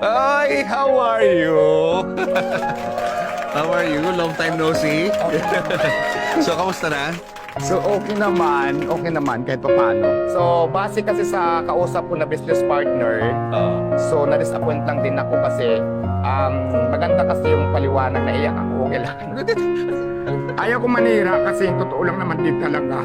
Hi, how are you? How are you? Long time no see. So, kamusta na? So okay naman kahit paano. So base kasi sa kausap ko na business partner, so na-disappoint lang din ako kasi maganda kasi yung paliwanag na iyak ako, okay lang. Ayaw ko manira kasi totoo lang naman din talaga.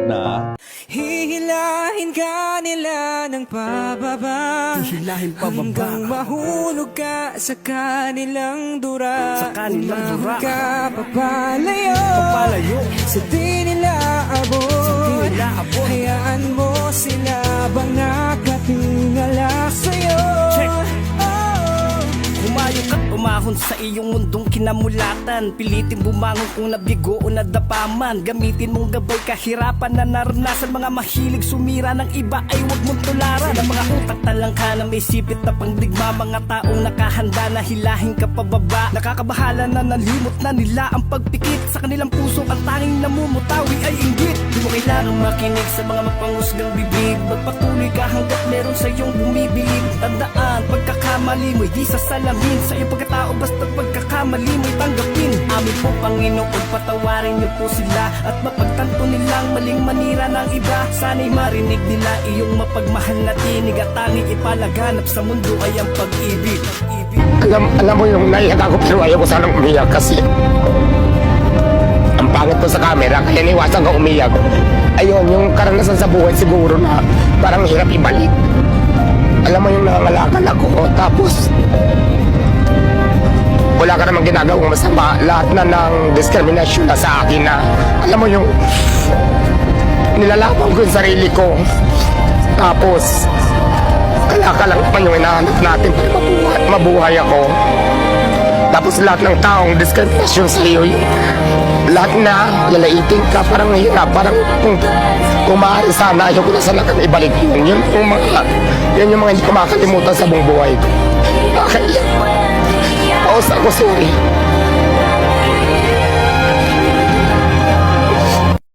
Na? Hihilahin ka nila ng pababa, Hihilahin pababa. hanggang mahulog ka sa kanilang dura. Sa kanilang dura. Umahon ka papalayo, Papalayo. sa di nila abot. Sa di nila abot. Hayaan mo sila bang nakatingala sa'yo. Check. Oh. Humayo ka't umahon sa iyong mundong kinamulatan. Pilitin bumangon kung nabigo o nadapaman. Gamitin mong gabay kahirapan na naranasan. Mga mahilig sumira ng iba ay huwag mong tularan. Ang mga utak talangka na may sipit na pangdigma. Mga taong nakahanda na hilahin ka pababa. Nakakabahala na nalimot na nila ang pagpikit. Sa kanilang puso ang tanging namumutawi ay inggit. Di mo kailangan makinig sa mga mapangusgang bibig. Magpatuloy ka hanggat meron sa iyong bumibilig. Tandaan, pagkakamali mo'y di sasalamin. Sa iyong pagkatao basta't pagkakamali mo'y tanggapin. Amin po Panginoon, patawarin niyo po sila. At mapagtanto nilang maling manira ng iba. Sana'y marinig nila iyong mapagmahal na tinig. At tanging ipalaganap sa mundo ay ang pag-ibig. Alam mo yung naiyak ako pero ayaw ko sanang umiyak kasi ang pangit ko sa camera kaya niwasan ko umiyak. Ayun, yung karanasan sa buhay siguro na parang hirap ibalik. Alam mo yung nangangalakal ako tapos wala ka namang ginagawang masama. Lahat na ng discrimination na sa akin na alam mo yung nilalaban ko yung sarili ko. Tapos kalakal lang naman yung hinahanap natin para mabuhay ako. Tapos lahat ng taong discrimination sa iyo, lahat na lalaitin ka, parang hirap, parang kung maaari sana, ayaw ko na sana kang ibalik yun. Yun yung mga hindi ko makakalimutan sa buong buhay ko. Nakakaiyak. Paus ako, sorry.